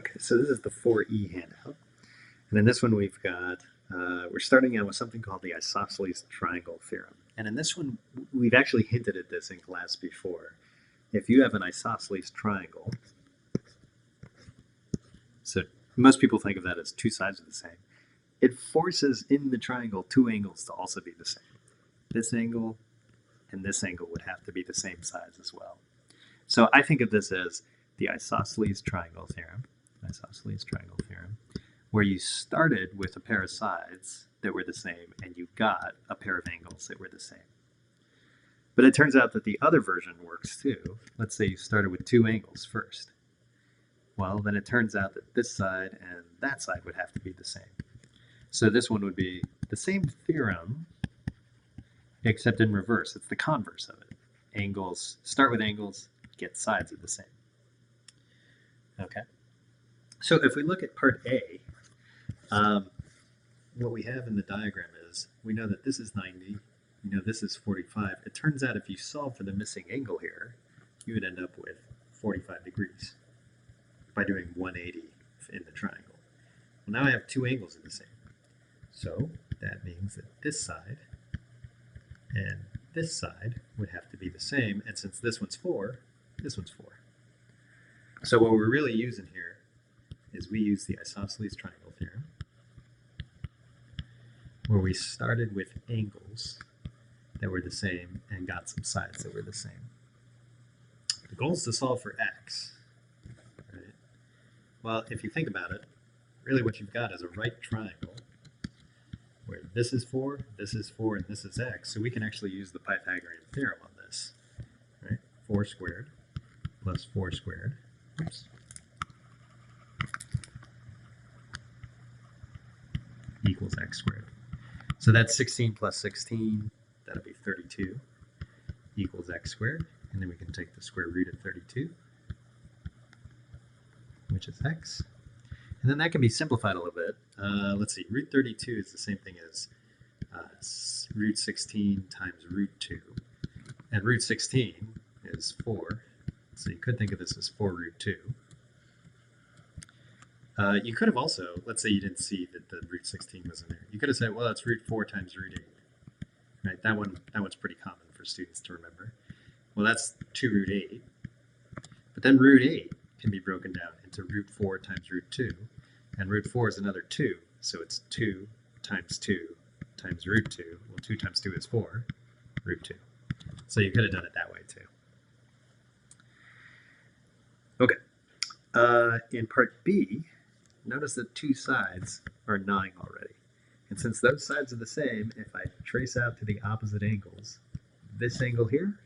Okay, so this is the 4E handout. And in this one we've got, we're starting out with something called the Isosceles triangle theorem. And in this one, we've actually hinted at this in class before. If you have an isosceles triangle, so most people think of that as two sides of the same, it forces in the triangle two angles to also be the same. This angle and this angle would have to be the same size as well. So I think of this as the isosceles triangle theorem, where you started with a pair of sides that were the same and you got a pair of angles that were the same. But it turns out that the other version works too. Let's say you started with two angles first. Well, then it turns out that this side and that side would have to be the same. So this one would be the same theorem, except in reverse. It's the converse of it. Angles, start with angles, get sides of the same. Okay. So if we look at part A, what we have in the diagram is, we know that this is 90, we know this is 45. It turns out if you solve for the missing angle here, you would end up with 45 degrees by doing 180 in the triangle. Well, now I have two angles in the same. So that means that this side and this side would have to be the same, and since this one's 4, this one's 4. So what we're really using here is we use the isosceles triangle theorem, where we started with angles that were the same and got some sides that were the same. The goal is to solve for x. Right? Well, if you think about it, really what you've got is a right triangle where this is 4, and this is x. So we can actually use the Pythagorean theorem on this. Right? 4 squared plus 4 squared. Oops. Equals x squared. So that's 16 plus 16, that'll be 32, equals x squared. And then we can take the square root of 32, which is x. And then that can be simplified a little bit. Let's see, root 32 is the same thing as root 16 times root 2. And root 16 is 4, so you could think of this as 4 root 2. You could have also, let's say you didn't see that the root 16 was in there. You could have said, well, it's root 4 times root 8. Right? That one's pretty common for students to remember. Well, that's 2 root 8. But then root 8 can be broken down into root 4 times root 2. And root 4 is another 2. So it's 2 times root 2. Well, 2 times 2 is 4, root 2. So you could have done it that way too. Okay. In part B, notice that two sides are 9 already. And since those sides are the same, if I trace out to the opposite angles, this angle here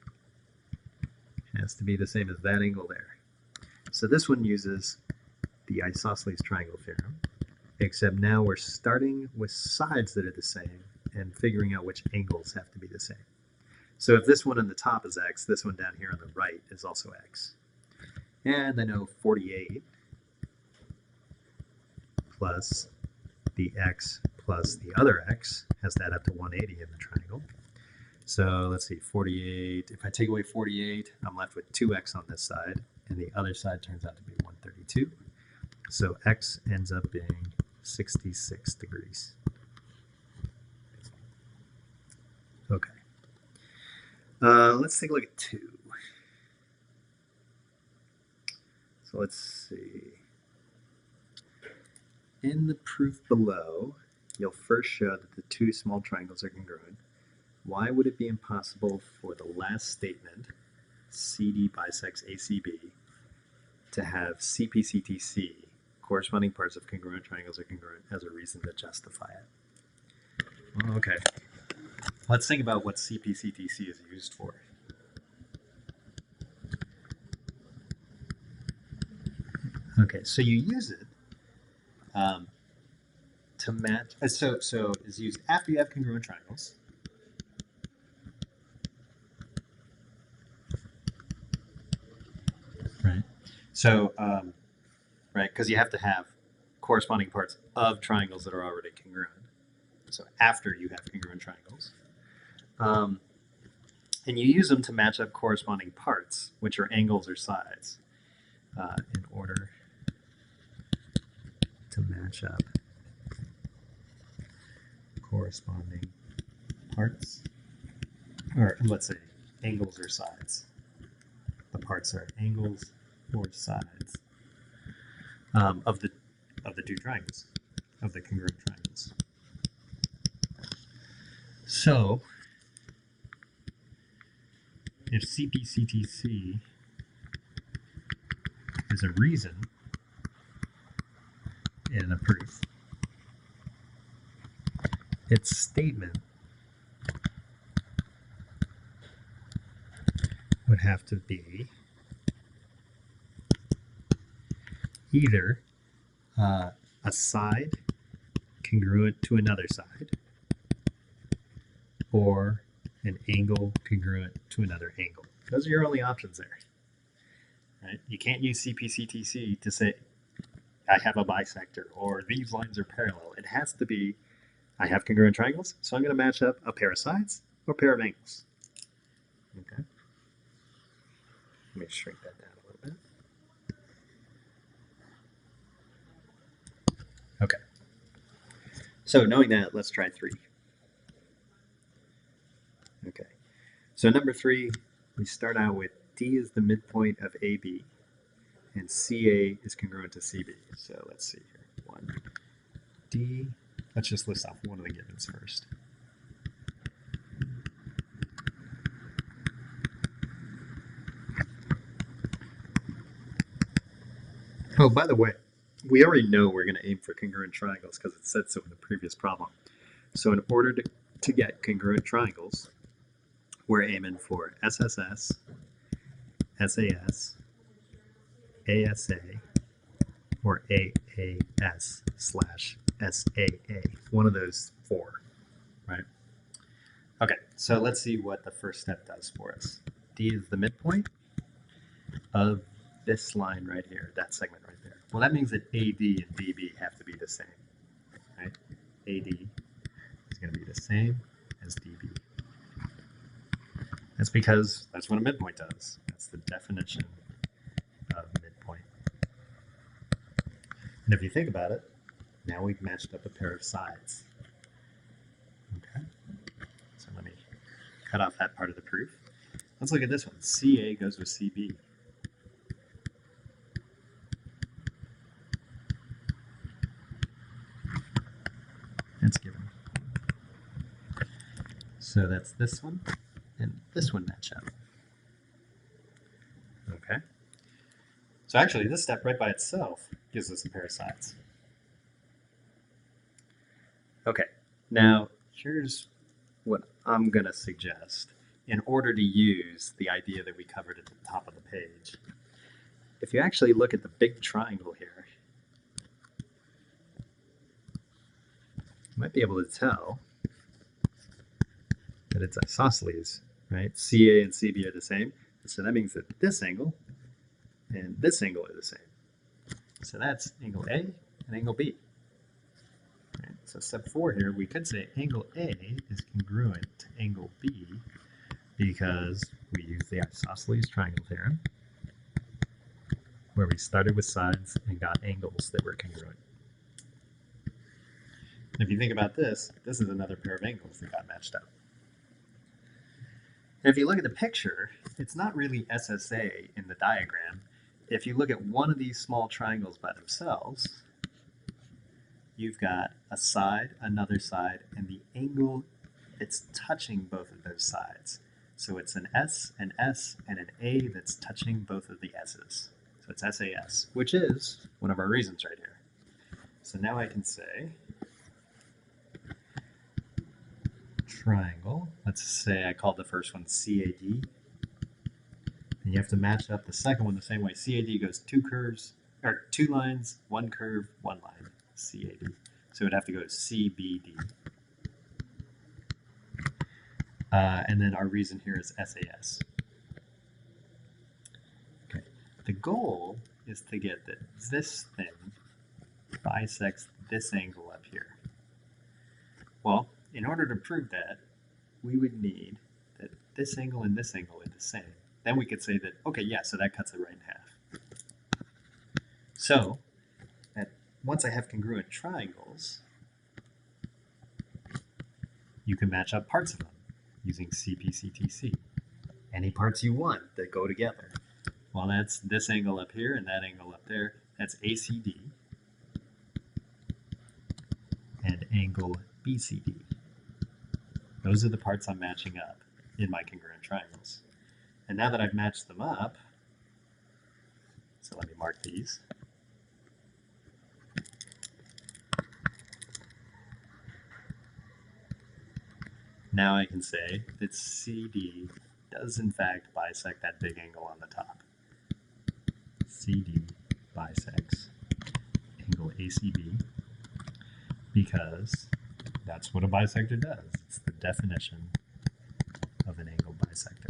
has to be the same as that angle there. So this one uses the isosceles triangle theorem, except now we're starting with sides that are the same and figuring out which angles have to be the same. So if this one on the top is x, this one down here on the right is also x. And I know 48 plus the x plus the other x has that up to 180 in the triangle. So let's see, 48, if I take away 48, I'm left with 2x on this side, and the other side turns out to be 132. So x ends up being 66 degrees. Okay. Let's take a look at 2. So let's see. In the proof below, you'll first show that the two small triangles are congruent. Why would it be impossible for the last statement, CD bisects ACB, to have CPCTC, corresponding parts of congruent triangles are congruent, as a reason to justify it? Well, okay. Let's think about what CPCTC is used for. Okay, so you use it to match. So it's used after you have congruent triangles. Right. So, right, because you have to have corresponding parts of triangles that are already congruent. So after you have congruent triangles. And you use them to match up corresponding parts, which are angles or sides, in order to match up corresponding parts, or let's say angles or sides. The parts are angles or sides of the two triangles, of the congruent triangles. So if CPCTC is a reason in a proof, its statement would have to be either a side congruent to another side, or an angle congruent to another angle. Those are your only options there. Right? You can't use CPCTC to say I have a bisector or these lines are parallel. It has to be I have congruent triangles, so I'm going to match up a pair of sides or a pair of angles. Okay. Let me shrink that down a little bit. Okay. So knowing that, let's try 3. Okay. So number 3, we start out with D is the midpoint of AB, and CA is congruent to CB. So let's see here. 1, D. Let's just list off one of the givens first. Oh, by the way, we already know we're going to aim for congruent triangles because it said so in the previous problem. So in order to get congruent triangles, we're aiming for SSS, SAS, ASA, or AAS/SAA. One of those 4, right? Okay, so let's see what the first step does for us. D is the midpoint of this line right here, that segment right there. Well, that means that AD and DB have to be the same, right? AD is going to be the same as DB. That's because that's what a midpoint does. That's the definition of midpoint. And if you think about it, now we've matched up a pair of sides. Okay, so let me cut off that part of the proof. Let's look at this one. CA goes with CB. That's given. So that's this one and this one match up. Okay. So actually, this step right by itself gives us a pair of sides. Okay, now here's what I'm going to suggest in order to use the idea that we covered at the top of the page. If you actually look at the big triangle here, you might be able to tell that it's isosceles, right? CA and CB are the same. So that means that this angle and this angle are the same. So that's angle A and angle B. Right, so step 4 here, we could say angle A is congruent to angle B because we use the isosceles triangle theorem, where we started with sides and got angles that were congruent. And if you think about this, this is another pair of angles that got matched up. And if you look at the picture, it's not really SSA in the diagram. If you look at one of these small triangles by themselves, you've got a side, another side, and the angle that's touching both of those sides. So it's an S, and an A that's touching both of the S's. So it's SAS, which is one of our reasons right here. So now I can say triangle. Let's say I called the first one CAD. And you have to match up the second one the same way. CAD goes 2 curves, or 2 lines, 1 curve, 1 line. CAD. So it would have to go CBD. And then our reason here is SAS. Okay. The goal is to get that this thing bisects this angle up here. Well, in order to prove that, we would need that this angle and this angle are the same. Then we could say that, okay, yeah, so that cuts it right in half. So that once I have congruent triangles, you can match up parts of them using CPCTC. Any parts you want that go together. Well, that's this angle up here and that angle up there. That's ACD and angle BCD. Those are the parts I'm matching up in my congruent triangles. And now that I've matched them up, so let me mark these. Now I can say that CD does in fact bisect that big angle on the top. CD bisects angle ACB because that's what a bisector does. It's the definition of an angle bisector.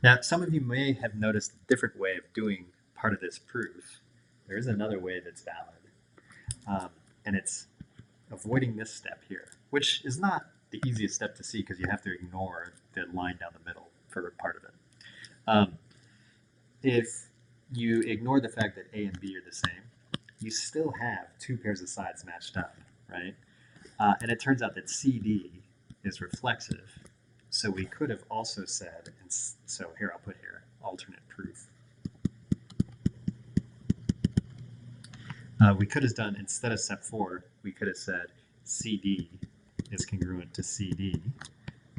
Now, some of you may have noticed a different way of doing part of this proof. There is another way that's valid, and it's avoiding this step here, which is not the easiest step to see because you have to ignore the line down the middle for part of it. If you ignore the fact that A and B are the same, you still have two pairs of sides matched up, right? And it turns out that CD is reflexive. So we could have also said, and so here I'll put here, alternate proof. We could have done, instead of step 4, we could have said CD is congruent to CD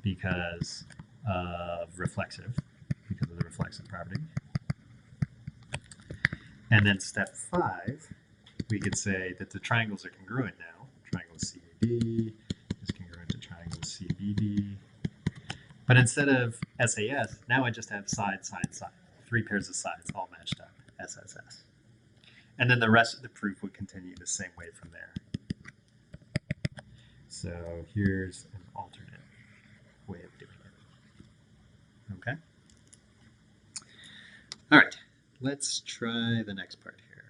because of the reflexive property. And then step 5, we could say that the triangles are congruent now. Triangle CAD is congruent to triangle CBD. But instead of SAS, now I just have side, side, side. 3 pairs of sides all matched up, SSS. And then the rest of the proof would continue the same way from there. So here's an alternate way of doing it. Okay? All right, let's try the next part here.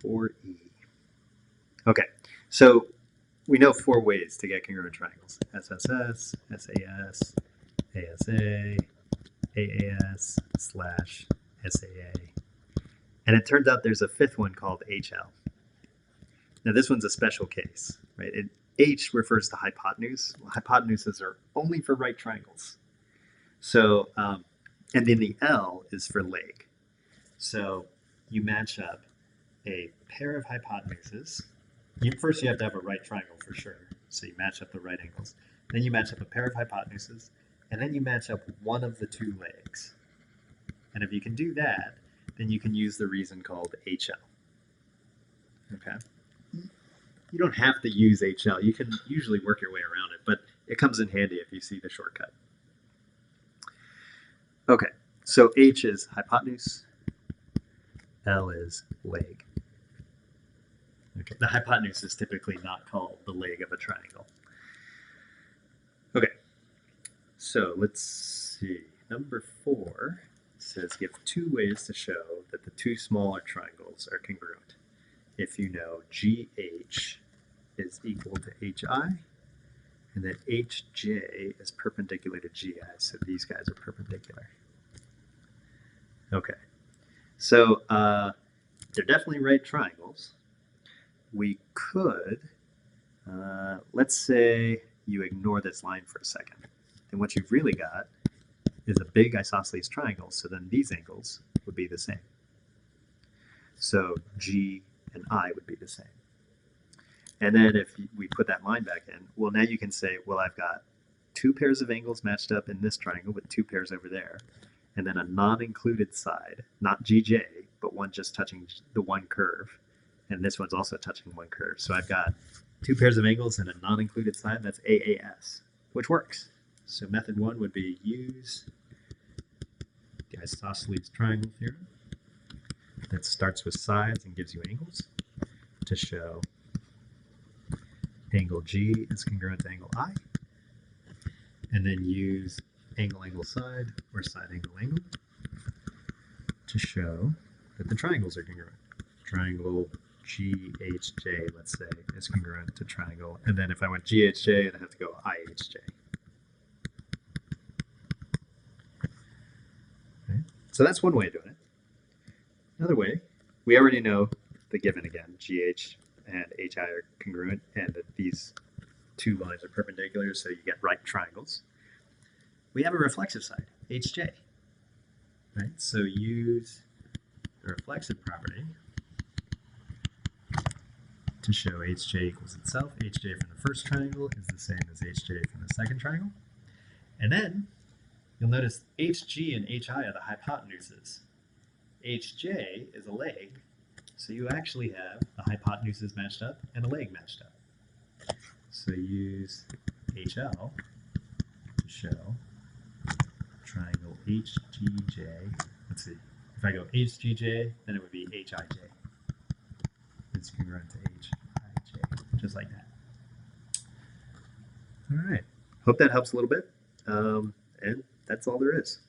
4E. Okay, so we know 4 ways to get congruent triangles. SSS, SAS, ASA, AAS, / SAA. And it turns out there's a 5th one called HL. Now this one's a special case, right? H refers to hypotenuse. Well, hypotenuses are only for right triangles. So, and then the L is for leg. So you match up a pair of hypotenuses. First you have to have a right triangle for sure. So you match up the right angles. Then you match up a pair of hypotenuses, and then you match up one of the 2 legs. And if you can do that, then you can use the reason called HL. Okay? You don't have to use HL. You can usually work your way around it, but it comes in handy if you see the shortcut. Okay, so H is hypotenuse, L is leg. Okay, the hypotenuse is typically not called the leg of a triangle. Okay, so let's see. Number 4 says give 2 ways to show that the 2 smaller triangles are congruent. If you know GH is equal to HI, and that HJ is perpendicular to GI, so these guys are perpendicular. Okay, so they're definitely right triangles. We could, let's say you ignore this line for a second. Then what you've really got is a big isosceles triangle, so then these angles would be the same. So G and I would be the same. And then if we put that line back in, well, now you can say, well, I've got 2 pairs of angles matched up in this triangle with 2 pairs over there, and then a non-included side, not GJ, but one just touching the one curve, and this one's also touching one curve. So I've got 2 pairs of angles and a non-included side, that's AAS, which works. So method 1 would be use the isosceles triangle theorem that starts with sides and gives you angles to show angle G is congruent to angle I, and then use angle angle side or side angle angle to show that the triangles are congruent. Triangle GHJ, let's say, is congruent to triangle, and then if I went GHJ, I'd have to go IHJ. Okay. So that's one way of doing it. Another way, we already know the given again, GH and HI are congruent, and that these two lines are perpendicular, so you get right triangles. We have a reflexive side, HJ. Right? So use the reflexive property to show HJ equals itself. HJ from the first triangle is the same as HJ from the second triangle. And then you'll notice HG and HI are the hypotenuses. HJ is a leg, so you actually have the hypotenuses matched up and a leg matched up. So use HL to show triangle HGJ. Let's see. If I go HGJ, then it would be HIJ. It's congruent to HIJ, just like that. All right. Hope that helps a little bit. And that's all there is.